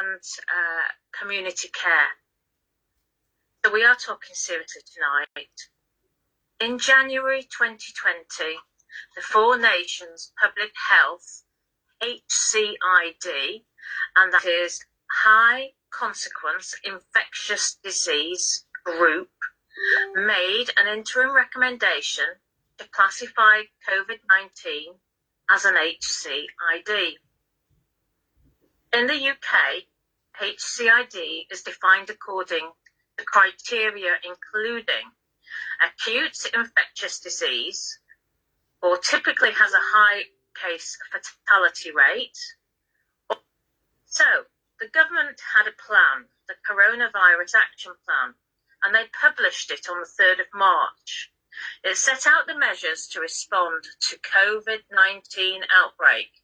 and community care. So we are talking seriously tonight. In January 2020, the Four Nations Public Health, HCID, and that is High Consequence Infectious Disease Group, made an interim recommendation to classify COVID-19 as an HCID. In the UK, HCID is defined according to criteria including acute infectious disease, or typically has a high case fatality rate. So the government had a plan, the Coronavirus Action Plan, and they published it on the 3rd of March. It set out the measures to respond to COVID-19 outbreak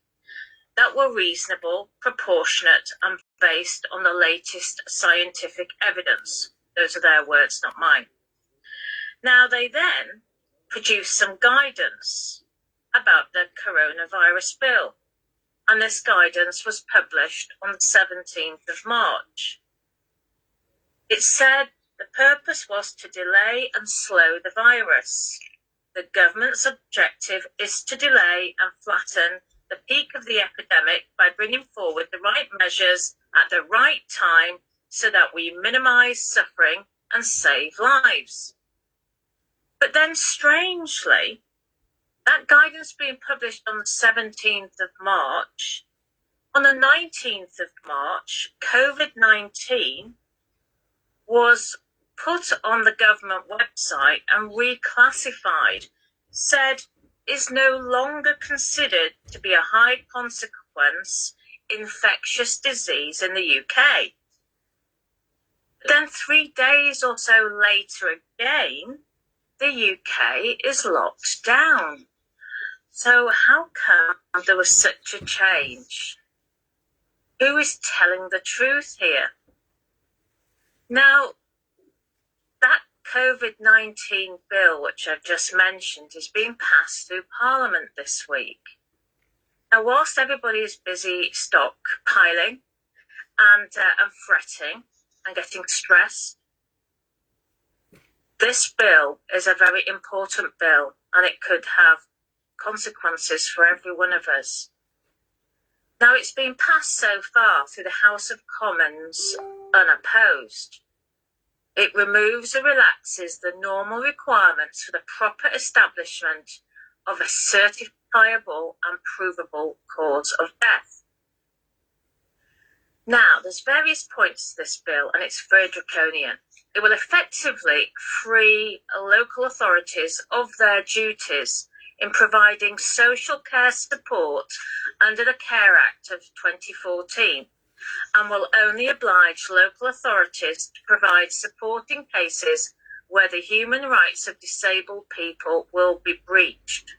that were reasonable, proportionate, and based on the latest scientific evidence. Those are their words, not mine. Now, they then produced some guidance about the coronavirus bill, and this guidance was published on the 17th of March. It said the purpose was to delay and slow the virus. The government's objective is to delay and flatten the peak of the epidemic by bringing forward the right measures at the right time so that we minimise suffering and save lives. But then, strangely, that guidance being published on the 17th of March, on the 19th of March, COVID-19 was put on the government website and reclassified, said is no longer considered to be a high consequence infectious disease in the UK. But then 3 days or so later again, the UK is locked down. So how come there was such a change? Who is telling the truth here? Now, that COVID-19 bill, which I've just mentioned, is being passed through Parliament this week. Now, whilst everybody is busy stockpiling and fretting and getting stressed, this bill is a very important bill, and it could have consequences for every one of us. Now, it's been passed so far through the House of Commons unopposed. It removes and relaxes the normal requirements for the proper establishment of a certifiable and provable cause of death. Now, there's various points to this bill, and it's very draconian. It will effectively free local authorities of their duties in providing social care support under the Care Act of 2014, and will only oblige local authorities to provide support in cases where the human rights of disabled people will be breached.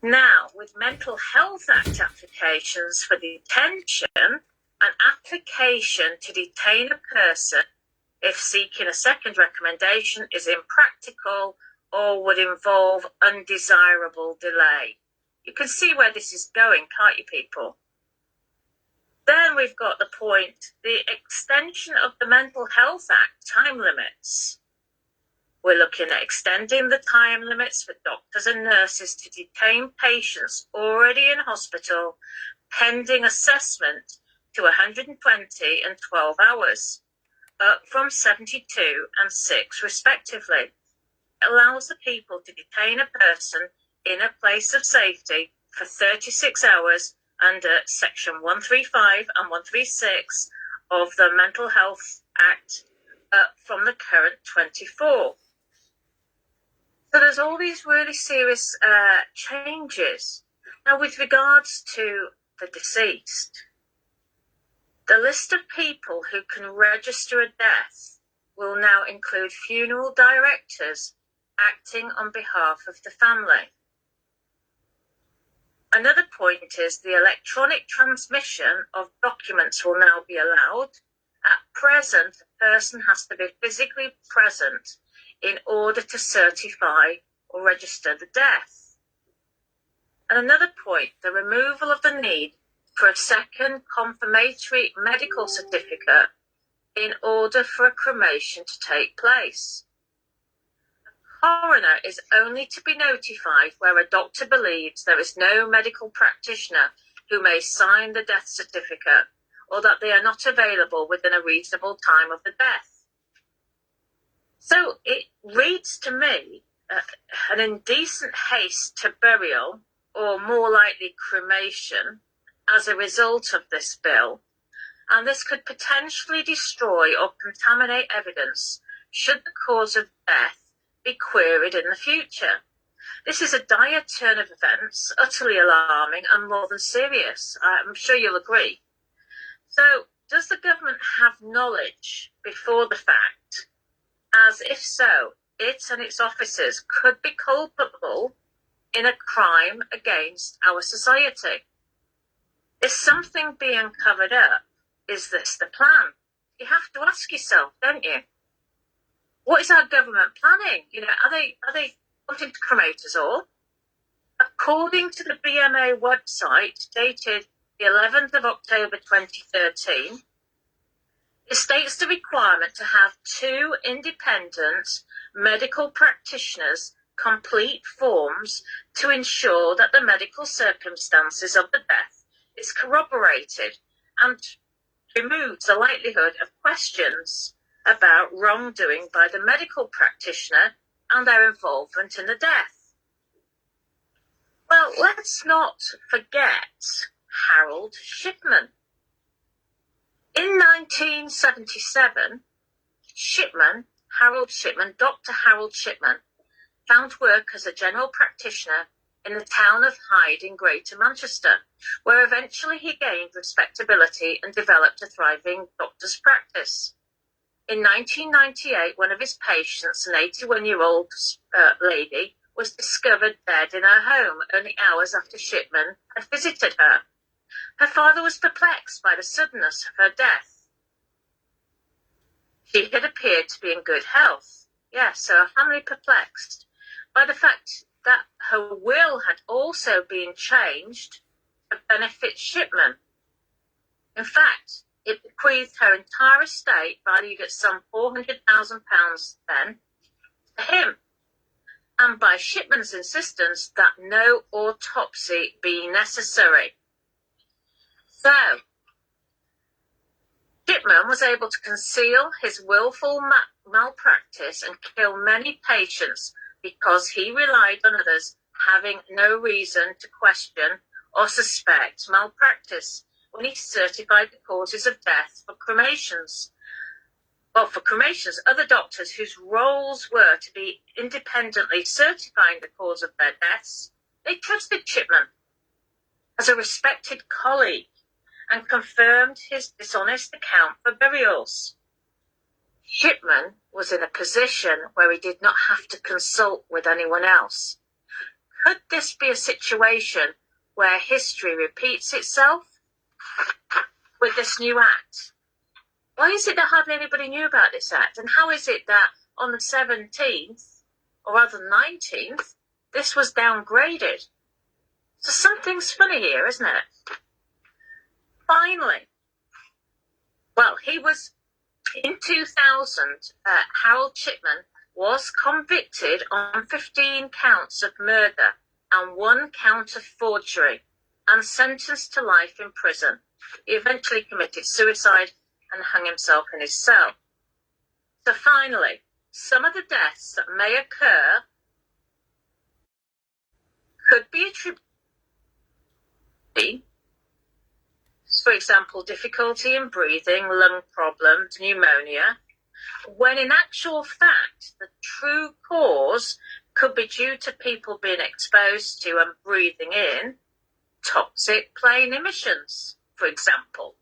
Now, with Mental Health Act applications for detention, an application to detain a person if seeking a second recommendation is impractical or would involve undesirable delay. You can see where this is going, can't you, people? Then we've got the point, the extension of the Mental Health Act time limits. We're looking at extending the time limits for doctors and nurses to detain patients already in hospital pending assessment to 120 and 12 hours, up from 72 and 6 respectively. It allows the people to detain a person in a place of safety for 36 hours under Section 135 and 136 of the Mental Health Act, up from the current 24. So there's all these really serious changes. Now, with regards to the deceased, the list of people who can register a death will now include funeral directors acting on behalf of the family. Another point is the electronic transmission of documents will now be allowed. At present, a person has to be physically present in order to certify or register the death. And another point, the removal of the need for a second confirmatory medical certificate in order for a cremation to take place. The coroner is only to be notified where a doctor believes there is no medical practitioner who may sign the death certificate, or that they are not available within a reasonable time of the death. So it reads to me an indecent haste to burial, or more likely cremation, as a result of this bill, and this could potentially destroy or contaminate evidence should the cause of death be queried in the future. This is a dire turn of events, utterly alarming and more than serious. I'm sure you'll agree. So, does the government have knowledge before the fact, as if so, it and its officers could be culpable in a crime against our society? Is something being covered up? Is this the plan? You have to ask yourself, don't you? What is our government planning? Are they wanting to cremate us all? According to the BMA website, dated the 11th of October 2013, it states the requirement to have 2 independent medical practitioners complete forms to ensure that the medical circumstances of the death is corroborated and removes the likelihood of questions about wrongdoing by the medical practitioner and their involvement in the death. Well, let's not forget Harold Shipman. In 1977, Dr. Harold Shipman, found work as a general practitioner in the town of Hyde in Greater Manchester, where eventually he gained respectability and developed a thriving doctor's practice. In 1998, one of his patients, an 81-year-old lady, was discovered dead in her home only hours after Shipman had visited her. Her father was perplexed by the suddenness of her death. She had appeared to be in good health. Yes, so her family perplexed by the fact that her will had also been changed to benefit Shipman. In fact, it bequeathed her entire estate, valued at some £400,000 then, to him, and by Shipman's insistence that no autopsy be necessary. So, Shipman was able to conceal his willful malpractice and kill many patients because he relied on others having no reason to question or suspect malpractice when he certified the causes of death for cremations. Well, for cremations, other doctors whose roles were to be independently certifying the cause of their deaths, they trusted Shipman as a respected colleague and confirmed his dishonest account for burials. Shipman was in a position where he did not have to consult with anyone else. Could this be a situation where history repeats itself with this new act? Why is it that hardly anybody knew about this act? And how is it that on the 17th, or rather 19th, this was downgraded? So something's funny here, isn't it? Finally, in 2000, Harold Shipman was convicted on 15 counts of murder and 1 count of forgery and sentenced to life in prison. He eventually committed suicide and hung himself in his cell. So finally, some of the deaths that may occur could be attributed, for example, difficulty in breathing, lung problems, pneumonia, when in actual fact the true cause could be due to people being exposed to and breathing in toxic plane emissions, for example.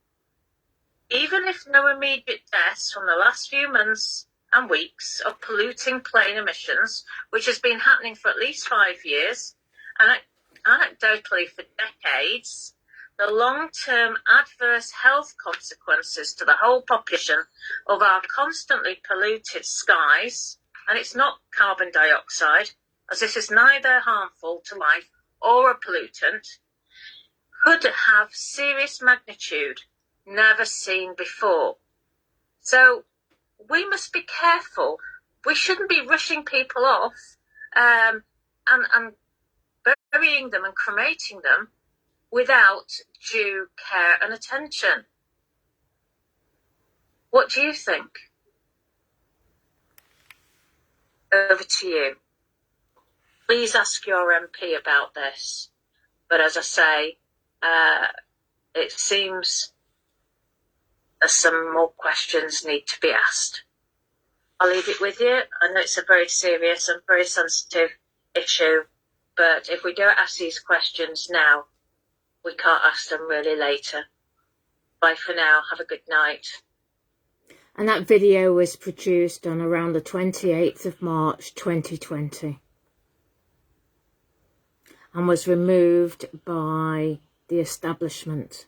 Even if no immediate deaths from the last few months and weeks of polluting plane emissions, which has been happening for at least 5 years, and anecdotally for decades, the long-term adverse health consequences to the whole population of our constantly polluted skies, and it's not carbon dioxide, as this is neither harmful to life or a pollutant, could have serious magnitude never seen before. So we must be careful. We shouldn't be rushing people off and burying them and cremating them without due care and attention. What do you think? Over to you. Please ask your MP about this. But as I say, it seems that some more questions need to be asked. I'll leave it with you. I know it's a very serious and very sensitive issue, but if we don't ask these questions now, we can't ask them really later. Bye for now. Have a good night. And that video was produced on around the 28th of March 2020 and was removed by the establishment.